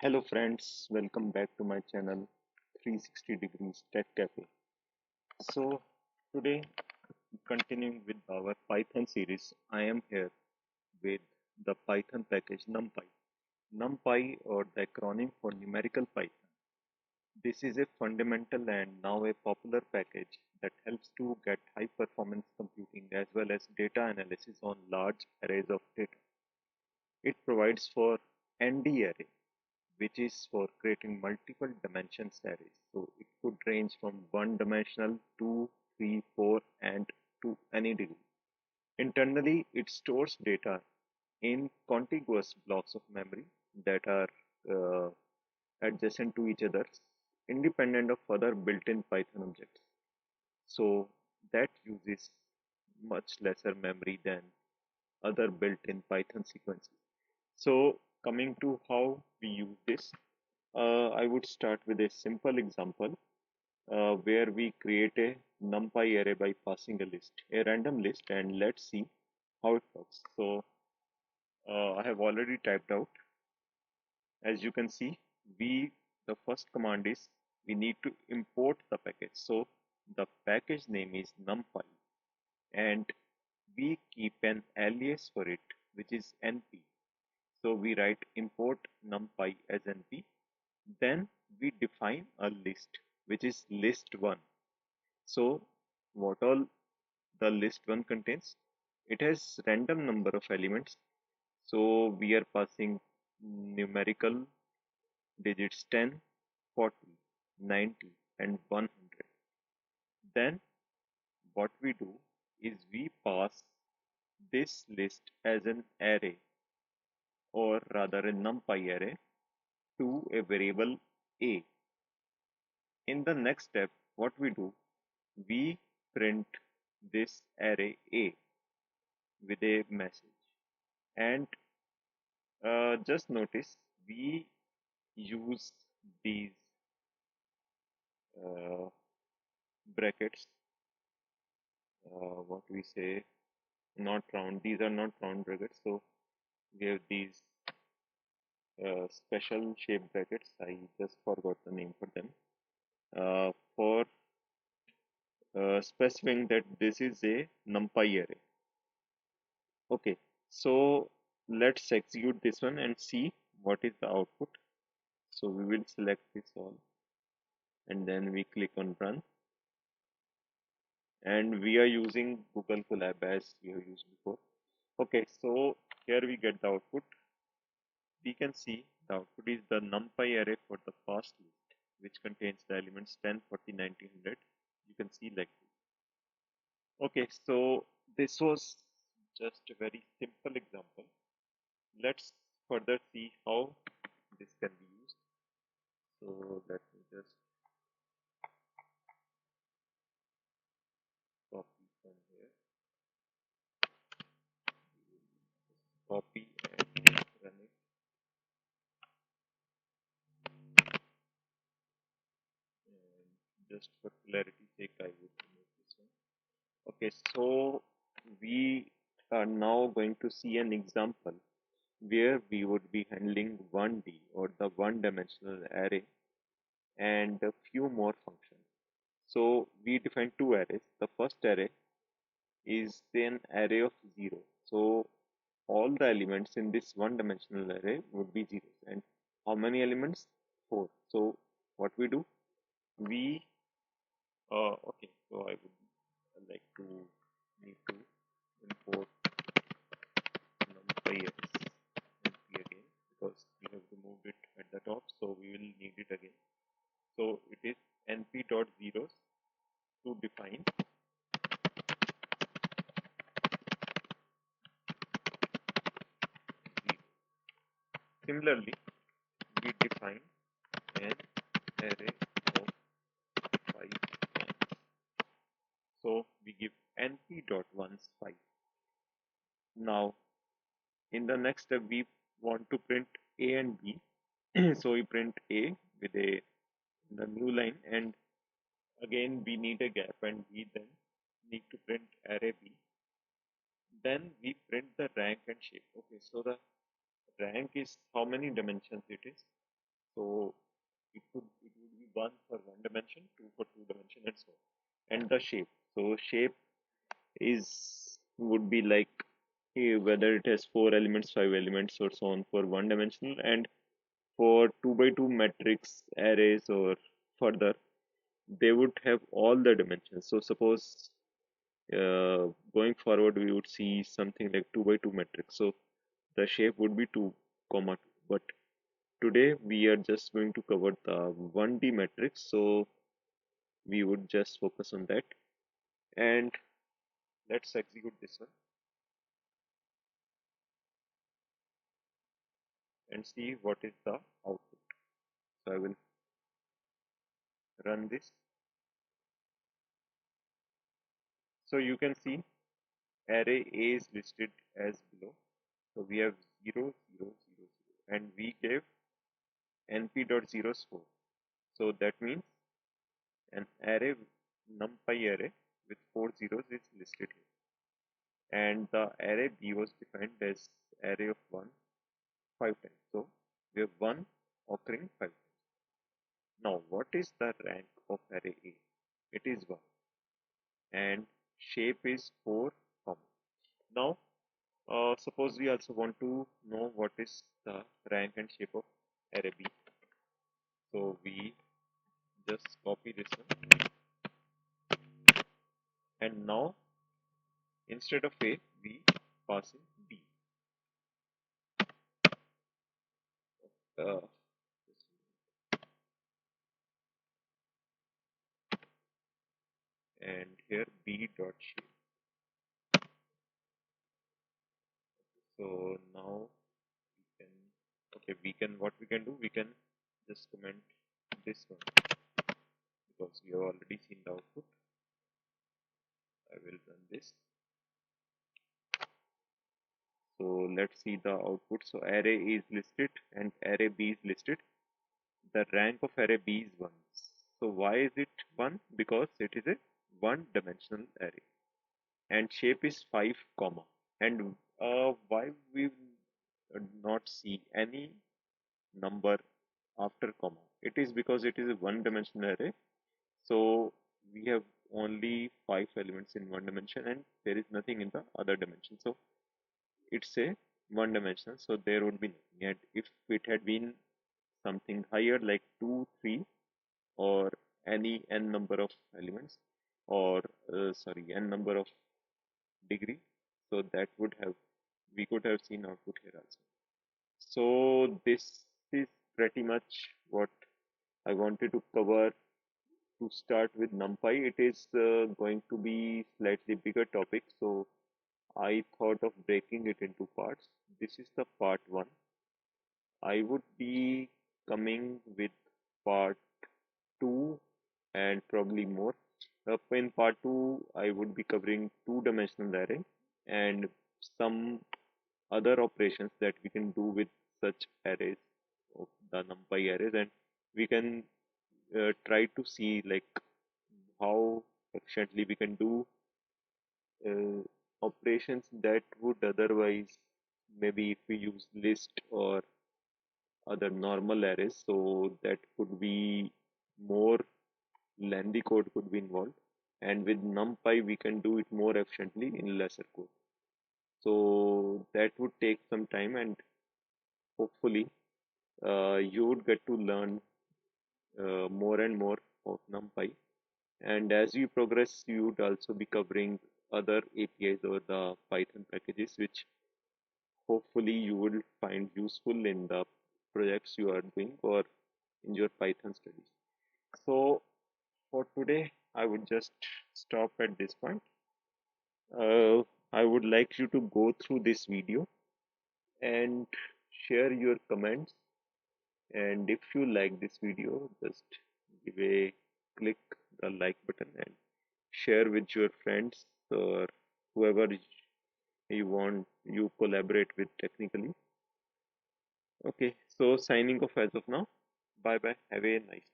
Hello friends, welcome back to my channel 360 Degrees Tech Cafe. So today, continuing with our Python series, I am here with the Python package NumPy. NumPy, or the acronym for Numerical Python. This is a fundamental and now a popular package that helps to get high performance computing as well as data analysis on large arrays of data. It provides for ndarray, which is for creating multiple dimensions arrays. So it could range from one dimensional, two, three, four, and to any degree. Internally, it stores data in contiguous blocks of memory that are uh, adjacent to each other, independent of other built-in Python objects. So that uses much lesser memory than other built-in Python sequences. So coming to how we use this, I would start with a simple example where we create a NumPy array by passing a random list, and let's see how it works. So I have already typed out. As you can see, the first command is we need to import the package. So the package name is NumPy, and we keep an alias for it, which is np. So we write import NumPy as np. Then we define a list, which is list1. So what all the list1 contains? It has random number of elements. So we are passing numerical digits 10, 40, 90, and 100. Then what we do is we pass this list as an array, or rather a NumPy array, to a variable a. In the next step, what we do, we print this array a with a message. And just notice we use these uh, brackets, what we say, not round, these are not round brackets. So we have these special shape brackets. I just forgot the name for them, for specifying that this is a NumPy array. Okay, so let's execute this one and see what is the output. So we will select this all and then we click on run, and we are using Google Colab as we have used before. Okay, so here we get the output. We can see the output is the NumPy array for the past list, which contains the elements 10, 40, 90, 100. You can see like this. Okay, so this was just a very simple example. Let's further see how this can be used. So let me just copy from here, copy and run it. And just for clarity sake, I would remove this one. Okay, so we are now going to see an example where we would be handling 1D, or the one-dimensional array, and a few more functions. So we define two arrays. The first array is an array of 0. So all the elements in this one-dimensional array would be zeros. And how many elements? 4. So what we do? We okay. So I would like to need to import numpy as np again, because we have removed it at the top, so we will need it again. So it is np dot zeros to define 0. Similarly, we define an array of 5 ones. So we give np dot ones 5. Now in the next step, we want to print a and b. So we print a with a the new line, and again we need a gap, and we then need to print array b. Then we print the rank and shape. Okay, so the rank is how many dimensions it is. So it would be one for one dimension, two for two dimension, and so on. And the shape. So shape is would be like whether it has four elements, five elements, or so on for one dimensional, and for 2 by 2 matrix arrays or further, they would have all the dimensions. So suppose going forward, we would see something like 2 by 2 matrix. So the shape would be 2 comma 2. But today we are just going to cover the 1D matrix. So we would just focus on that. And let's execute this one and see what is the output. So I will run this. So you can see array A is listed as below. So we have 0, 0, 0, 0, and we gave np.zeros 4. So that means an array, NumPy array with 4 zeros is listed here. And the array B was defined as array of 1 5 times. So we have 1 occurring 5 times. Now what is the rank of array A? It is 1 and shape is 4 comma. Now suppose we also want to know what is the rank and shape of array B. So we just copy this one, and now instead of A we pass in B. Uh, and here B dot shape. So now we can, okay, what we can do, we can just comment this one because we have already seen the output. I will run this. So let's see the output. So array A is listed and array B is listed. The rank of array B is 1. So why is it 1? Because it is a one dimensional array and shape is 5 comma. And why we not see any number after comma? It is because it is a one dimensional array. So we have only 5 elements in one dimension and there is nothing in the other dimension. So it's a one dimensional, so there would be nothing. And if it had been something higher like 2, 3 or any n number of elements or sorry, n number of degree, so that would have, we could have seen output here also. So this is pretty much what I wanted to cover to start with NumPy. It is going to be slightly bigger topic, so I thought of breaking it into parts. This is the part 1. I would be coming with part 2 and probably more. In part 2, I would be covering two-dimensional array and some other operations that we can do with such arrays of the NumPy arrays, and we can try to see like how efficiently we can do uh, operations that would otherwise, maybe if we use list or other normal arrays, so that could be more lengthy code could be involved, and with NumPy we can do it more efficiently in lesser code. So that would take some time, and hopefully you would get to learn more and more of NumPy. And as you progress, you would also be covering other APIs or the Python packages, which hopefully you will find useful in the projects you are doing or in your Python studies. So for today, I would just stop at this point. I would like you to go through this video and share your comments. And if you like this video, just give a click the like button and share with your friends or whoever you want you collaborate with technically. Okay, so signing off as of now. Bye bye. Have a nice day.